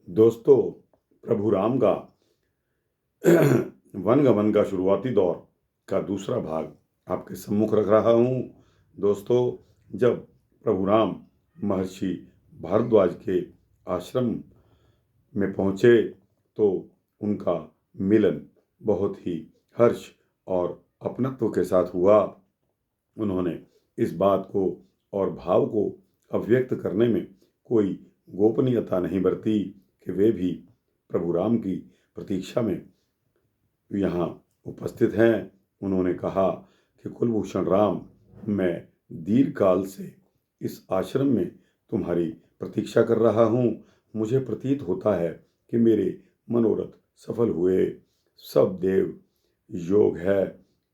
दोस्तों, प्रभु राम का वनगमन का शुरुआती दौर का दूसरा भाग आपके सम्मुख रख रहा हूँ। दोस्तों, जब प्रभु राम महर्षि भारद्वाज के आश्रम में पहुँचे तो उनका मिलन बहुत ही हर्ष और अपनत्व के साथ हुआ। उन्होंने इस बात को और भाव को अभिव्यक्त करने में कोई गोपनीयता नहीं बरती कि वे भी प्रभु राम की प्रतीक्षा में यहाँ उपस्थित हैं। उन्होंने कहा कि कुलभूषण राम, मैं दीर्घकाल से इस आश्रम में तुम्हारी प्रतीक्षा कर रहा हूँ। मुझे प्रतीत होता है कि मेरे मनोरथ सफल हुए। सब देव योग है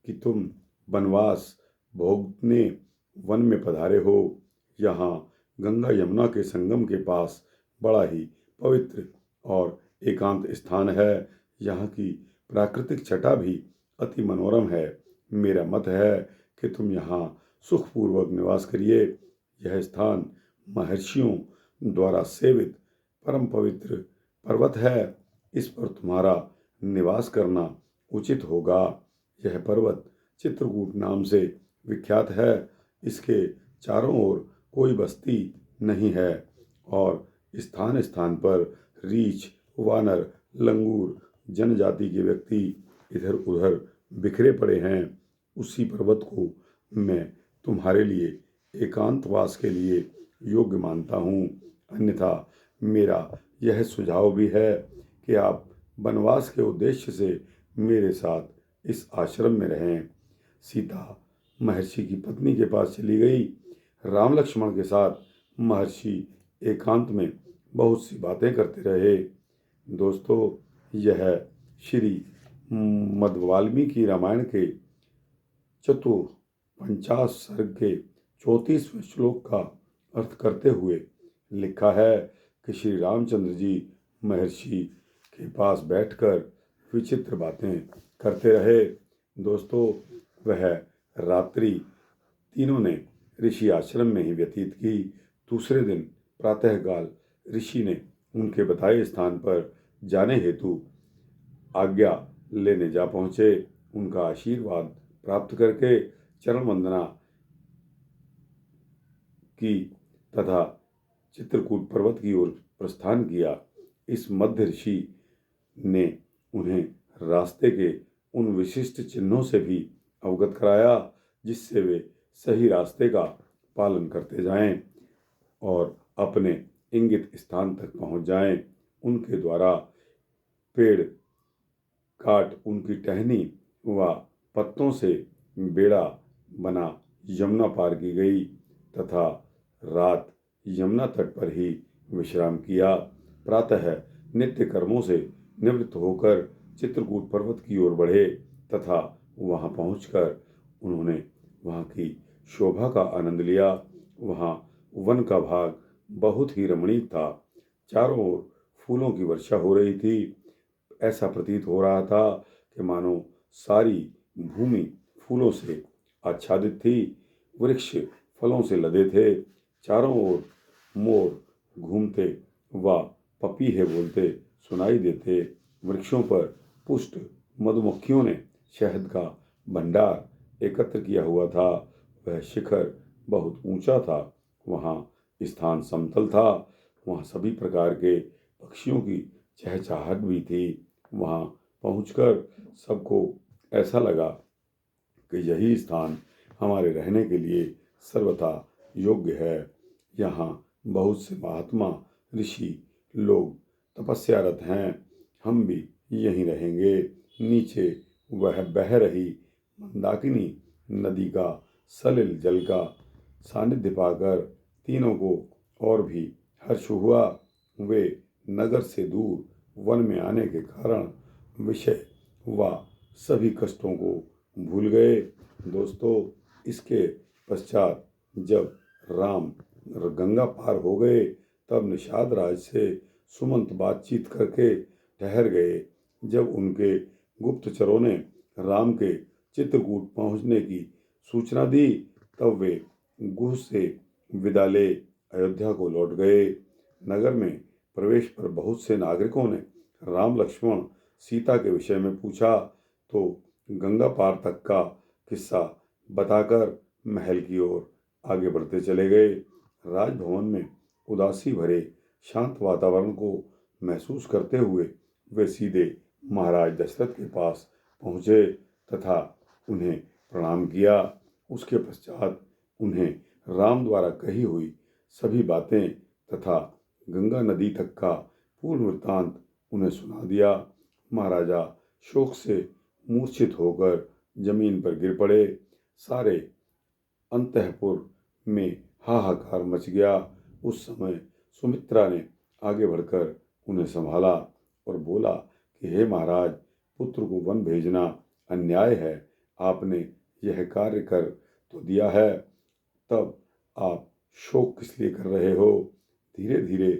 कि तुम वनवास भोगने वन में पधारे हो। यहाँ गंगा यमुना के संगम के पास बड़ा ही पवित्र और एकांत स्थान है। यहाँ की प्राकृतिक छटा भी अति मनोरम है। मेरा मत है कि तुम यहाँ सुखपूर्वक निवास करिए। यह स्थान महर्षियों द्वारा सेवित परम पवित्र पर्वत है। इस पर तुम्हारा निवास करना उचित होगा। यह पर्वत चित्रकूट नाम से विख्यात है। इसके चारों ओर कोई बस्ती नहीं है और स्थान स्थान पर रीछ, वानर, लंगूर जनजाति के व्यक्ति इधर उधर बिखरे पड़े हैं। उसी पर्वत को मैं तुम्हारे लिए एकांतवास के लिए योग्य मानता हूँ। अन्यथा मेरा यह सुझाव भी है कि आप वनवास के उद्देश्य से मेरे साथ इस आश्रम में रहें। सीता महर्षि की पत्नी के पास चली गई। राम लक्ष्मण के साथ महर्षि एकांत में बहुत सी बातें करते रहे। दोस्तों, यह श्री मध्व वाल्मीकि रामायण के 50 सर्ग के 34वें श्लोक का अर्थ करते हुए लिखा है कि श्री रामचंद्र जी महर्षि के पास बैठकर विचित्र बातें करते रहे। दोस्तों, वह रात्रि तीनों ने ऋषि आश्रम में ही व्यतीत की। दूसरे दिन प्रातःकाल ऋषि ने उनके बताए स्थान पर जाने हेतु आज्ञा लेने जा पहुँचे। उनका आशीर्वाद प्राप्त करके चरण वंदना की तथा चित्रकूट पर्वत की ओर प्रस्थान किया। इस मध्य ऋषि ने उन्हें रास्ते के उन विशिष्ट चिन्हों से भी अवगत कराया जिससे वे सही रास्ते का पालन करते जाएं और अपने इंगित स्थान तक पहुंच जाएं। उनके द्वारा पेड़ काट उनकी टहनी व पत्तों से बेड़ा बना यमुना पार की गई तथा रात यमुना तट पर ही विश्राम किया। प्रातः नित्य कर्मों से निवृत्त होकर चित्रकूट पर्वत की ओर बढ़े तथा वहां पहुंचकर उन्होंने वहां की शोभा का आनंद लिया। वहां वन का भाग बहुत ही रमणीक था। चारों ओर फूलों की वर्षा हो रही थी। ऐसा प्रतीत हो रहा था कि मानो सारी भूमि फूलों से आच्छादित थी। वृक्ष फलों से लदे थे। चारों ओर मोर घूमते व पपीहे बोलते सुनाई देते। वृक्षों पर पुष्ट मधुमक्खियों ने शहद का भंडार एकत्र किया हुआ था। वह शिखर बहुत ऊंचा था। वहाँ स्थान समतल था। वहाँ सभी प्रकार के पक्षियों की चहचहाहट भी थी। वहाँ पहुंचकर सबको ऐसा लगा कि यही स्थान हमारे रहने के लिए सर्वथा योग्य है। यहाँ बहुत से महात्मा ऋषि लोग तपस्यारत हैं। हम भी यहीं रहेंगे। नीचे वह बह रही मंदाकिनी नदी का सलिल जल का सानिध्य पाकर तीनों को और भी हर्ष हुआ। वे नगर से दूर वन में आने के कारण विषय व सभी कष्टों को भूल गए। दोस्तों, इसके पश्चात जब राम गंगा पार हो गए तब निषाद राज से सुमंत बातचीत करके ठहर गए। जब उनके गुप्तचरों ने राम के चित्रकूट पहुंचने की सूचना दी तब वे गुह से विदा ले अयोध्या को लौट गए। नगर में प्रवेश पर बहुत से नागरिकों ने राम लक्ष्मण सीता के विषय में पूछा तो गंगा पार तक का किस्सा बताकर महल की ओर आगे बढ़ते चले गए। राजभवन में उदासी भरे शांत वातावरण को महसूस करते हुए वे सीधे महाराज दशरथ के पास पहुँचे तथा उन्हें प्रणाम किया। उसके पश्चात उन्हें राम द्वारा कही हुई सभी बातें तथा गंगा नदी तक का पूर्ण वृत्तांत उन्हें सुना दिया। महाराजा शोक से मूर्छित होकर जमीन पर गिर पड़े। सारे अंतःपुर में हाहाकार मच गया। उस समय सुमित्रा ने आगे बढ़कर उन्हें संभाला और बोला कि हे महाराज, पुत्र को वन भेजना अन्याय है। आपने यह कार्य कर तो दिया है, तब आप शोक किस लिए कर रहे हो? धीरे धीरे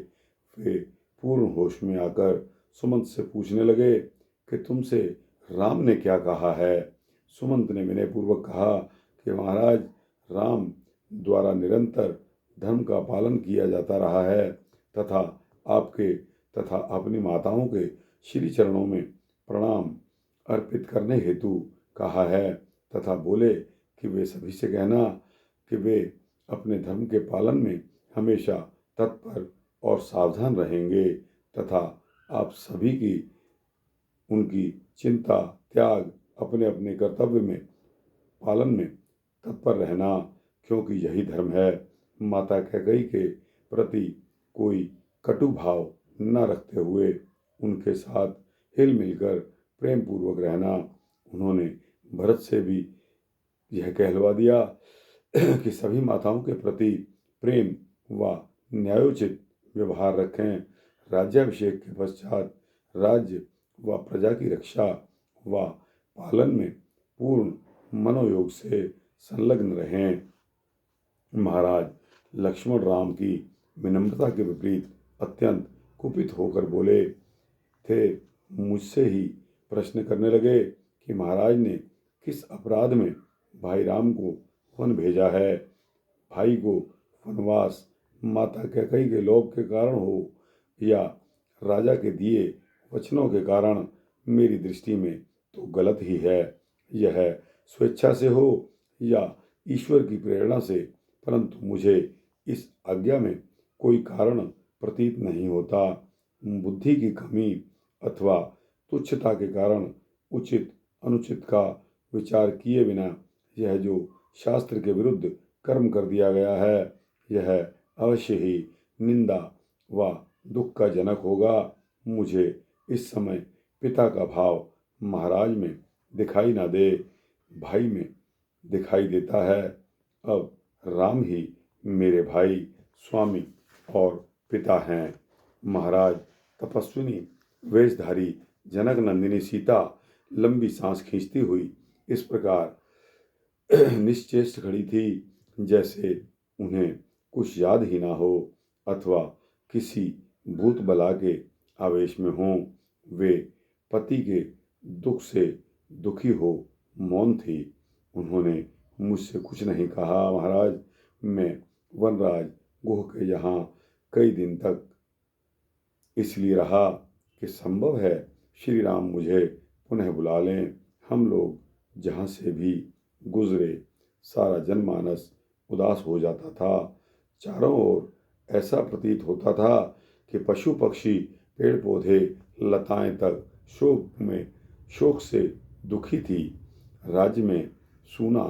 वे पूर्ण होश में आकर सुमंत से पूछने लगे कि तुमसे राम ने क्या कहा है। सुमंत ने विनयपूर्वक कहा कि महाराज, राम द्वारा निरंतर धर्म का पालन किया जाता रहा है तथा आपके तथा अपनी माताओं के श्री चरणों में प्रणाम अर्पित करने हेतु कहा है तथा बोले कि वे सभी से कहना कि वे अपने धर्म के पालन में हमेशा तत्पर और सावधान रहेंगे तथा आप सभी की उनकी चिंता त्याग अपने अपने कर्तव्य में पालन में तत्पर रहना, क्योंकि यही धर्म है। माता कैकेयी के प्रति कोई कटु भाव न रखते हुए उनके साथ हिल मिलकर प्रेम पूर्वक रहना। उन्होंने भरत से भी यह कहलवा दिया कि सभी माताओं के प्रति प्रेम व न्यायोचित व्यवहार रखें। राज्याभिषेक के पश्चात राज्य व प्रजा की रक्षा व पालन में पूर्ण मनोयोग से संलग्न रहें। महाराज लक्ष्मण राम की विनम्रता के विपरीत अत्यंत कुपित होकर बोले थे। मुझसे ही प्रश्न करने लगे कि महाराज ने किस अपराध में भाई राम को वन भेजा है। भाई को वनवास माता कैकेयी के लोभ के कारण हो या राजा के दिए वचनों के कारण, मेरी दृष्टि में तो गलत ही है। यह स्वेच्छा से हो या ईश्वर की प्रेरणा से, परंतु मुझे इस आज्ञा में कोई कारण प्रतीत नहीं होता। बुद्धि की कमी अथवा तुच्छता के कारण उचित अनुचित का विचार किए बिना यह जो शास्त्र के विरुद्ध कर्म कर दिया गया है, यह अवश्य ही निंदा व दुख का जनक होगा। मुझे इस समय पिता का भाव महाराज में दिखाई न दे, भाई में दिखाई देता है। अब राम ही मेरे भाई, स्वामी और पिता हैं। महाराज तपस्विनी वेशधारी जनक नंदिनी सीता लंबी सांस खींचती हुई इस प्रकार निश्चेष्ट खड़ी थी जैसे उन्हें कुछ याद ही ना हो अथवा किसी भूत बला के आवेश में हों। वे पति के दुख से दुखी हो मौन थी। उन्होंने मुझसे कुछ नहीं कहा। महाराज, मैं वनराज गुह के यहाँ कई दिन तक इसलिए रहा कि संभव है श्री राम मुझे पुनः बुला लें। हम लोग जहाँ से भी गुजरे सारा जनमानस उदास हो जाता था। चारों ओर ऐसा प्रतीत होता था कि पशु पक्षी पेड़ पौधे लताएं तक शोक से दुखी थी। राज्य में सूना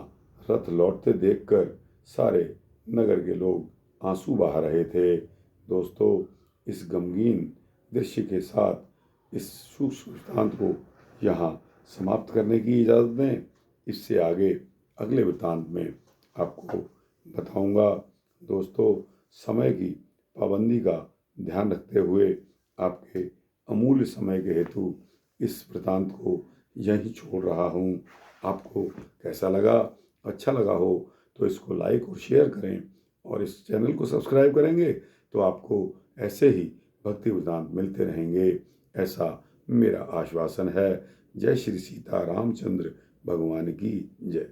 रथ लौटते देखकर सारे नगर के लोग आंसू बहा रहे थे। दोस्तों, इस गमगीन दृश्य के साथ इस सूक्ष्म वृत्तांत को यहाँ समाप्त करने की इजाज़त दें। इससे आगे अगले वृत्तांत में आपको बताऊंगा। दोस्तों, समय की पाबंदी का ध्यान रखते हुए आपके अमूल्य समय के हेतु इस वृत्तांत को यहीं छोड़ रहा हूँ। आपको कैसा लगा? अच्छा लगा हो तो इसको लाइक और शेयर करें और इस चैनल को सब्सक्राइब करेंगे तो आपको ऐसे ही भक्ति वृत्तांत मिलते रहेंगे, ऐसा मेरा आश्वासन है। जय श्री सीता रामचंद्र भगवान की जय।